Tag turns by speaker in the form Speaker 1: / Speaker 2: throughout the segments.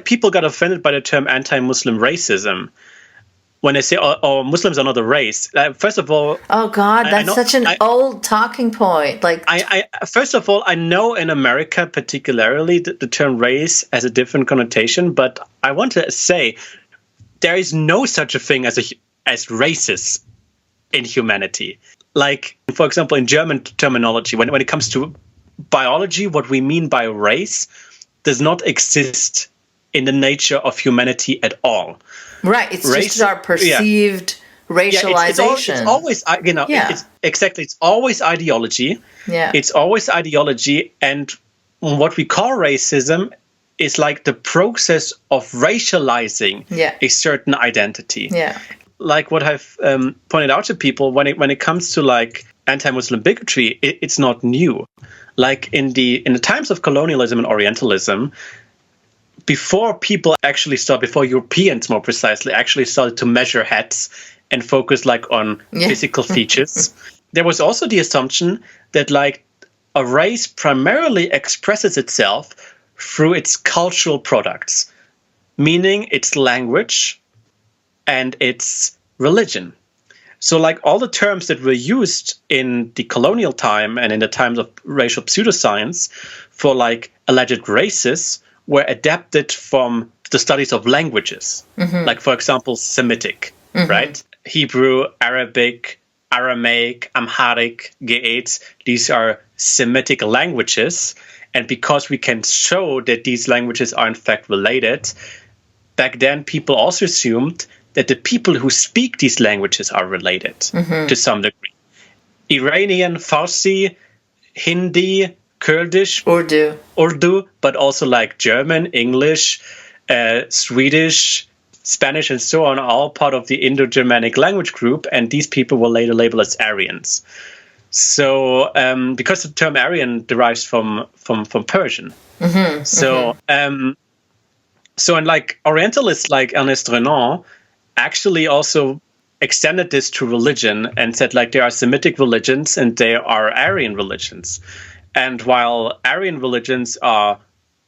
Speaker 1: people got offended by the term anti-Muslim racism when they say, "Oh, Muslims are not a race." First of all,
Speaker 2: oh God, that's such an old talking point. Like,
Speaker 1: first of all, I know in America particularly the term race has a different connotation, but I want to say there is no such a thing as races in humanity. Like, for example, in German terminology, when it comes to biology, what we mean by race does not exist in the nature of humanity at all.
Speaker 2: Right. It's just our perceived racialization.
Speaker 1: It's always, it's always ideology.
Speaker 2: Yeah.
Speaker 1: It's always ideology. And what we call racism is like the process of racializing a certain identity.
Speaker 2: Yeah.
Speaker 1: Like what I've pointed out to people, when it comes to like anti-Muslim bigotry, it's not new. Like in the times of colonialism and Orientalism, before Europeans more precisely actually started to measure heads and focus like on physical features, there was also the assumption that like a race primarily expresses itself through its cultural products, meaning its language and its religion. So like all the terms that were used in the colonial time and in the times of racial pseudoscience for like alleged races were adapted from the studies of languages. Like, for example, Semitic, right? Hebrew, Arabic, Aramaic, Amharic, Ge'ez. These are Semitic languages. And because we can show that these languages are in fact related, back then people also assumed that the people who speak these languages are related to some degree. Iranian, Farsi, Hindi, Kurdish, Urdu, but also like German, English, Swedish, Spanish, and so on, are all part of the Indo-Germanic language group, and these people were later labeled as Aryans. So, because the term Aryan derives from Persian, and like Orientalists like Ernest Renan actually also extended this to religion and said like there are Semitic religions and there are Aryan religions. And while Aryan religions are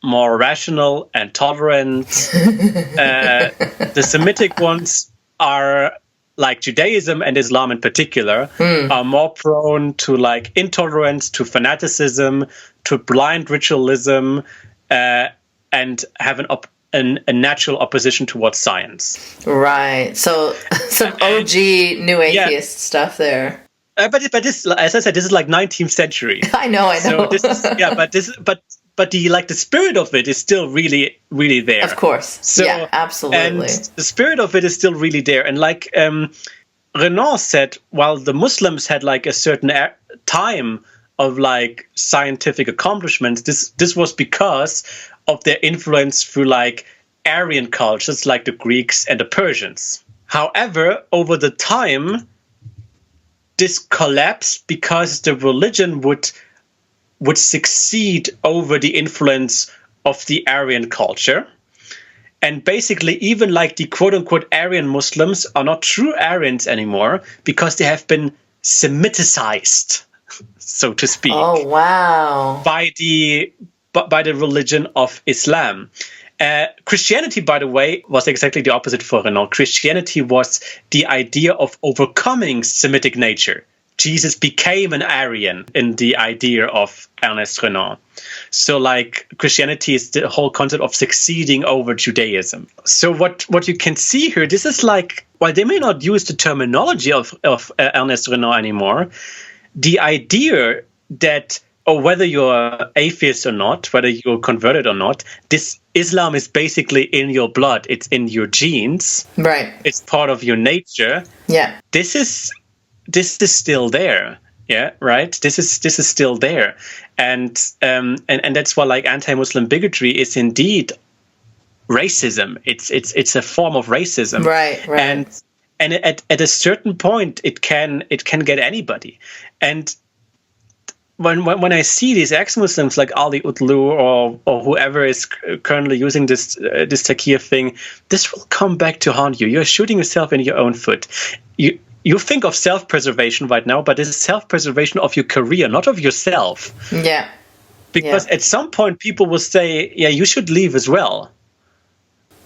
Speaker 1: more rational and tolerant, the Semitic ones are, like Judaism and Islam in particular, are more prone to like intolerance, to fanaticism, to blind ritualism, and have a natural opposition towards science.
Speaker 2: Right. So some OG new atheist stuff there.
Speaker 1: But this, as I said, this is like 19th century.
Speaker 2: I know.
Speaker 1: So this is, but the spirit of it is still really, really there.
Speaker 2: Of course. So, yeah, absolutely.
Speaker 1: And the spirit of it is still really there. And like Renan said, while the Muslims had like a certain time of like scientific accomplishments, this was because of their influence through like Aryan cultures like the Greeks and the Persians. However, over the time, this collapsed because the religion would succeed over the influence of the Aryan culture. And basically, even like the quote-unquote Aryan Muslims are not true Aryans anymore because they have been Semiticized, so to speak.
Speaker 2: Oh, wow.
Speaker 1: By the religion of Islam. Christianity, by the way, was exactly the opposite for Renan. Christianity was the idea of overcoming Semitic nature. Jesus became an Aryan in the idea of Ernest Renan. So like Christianity is the whole concept of succeeding over Judaism. So what you can see here, this is like, while they may not use the terminology of Ernest Renan anymore, the idea that whether you're atheist or not, whether you're converted or not, this Islam is basically in your blood. It's in your genes.
Speaker 2: Right.
Speaker 1: It's part of your nature.
Speaker 2: Yeah.
Speaker 1: This is still there. Yeah, right. This is still there, and that's why like anti-Muslim bigotry is indeed racism. It's a form of racism.
Speaker 2: Right.
Speaker 1: And at a certain point, it can get anybody. And when I see these ex-Muslims like Ali Utlu or whoever is currently using this Taqiyya thing, this will come back to haunt you. You're shooting yourself in your own foot. You think of self-preservation right now, but it's self-preservation of your career, not of yourself.
Speaker 2: Yeah.
Speaker 1: Because at some point people will say, yeah, you should leave as well.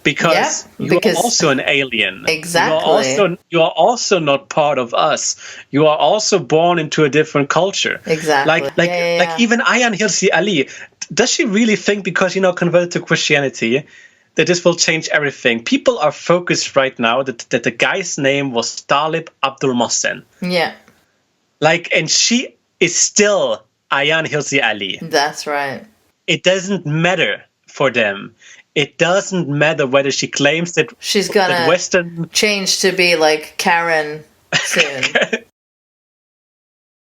Speaker 1: because you are also an alien.
Speaker 2: Exactly.
Speaker 1: You are also not part of us. You are also born into a different culture.
Speaker 2: Exactly.
Speaker 1: Like even Ayaan Hirsi Ali, does she really think because converted to Christianity that this will change everything? People are focused right now that the guy's name was Talib Abdul Mohsen.
Speaker 2: Yeah.
Speaker 1: And she is still Ayaan Hirsi Ali.
Speaker 2: That's right.
Speaker 1: It doesn't matter for them. It doesn't matter whether she claims that
Speaker 2: she's gonna
Speaker 1: Western
Speaker 2: change to be like Karen soon.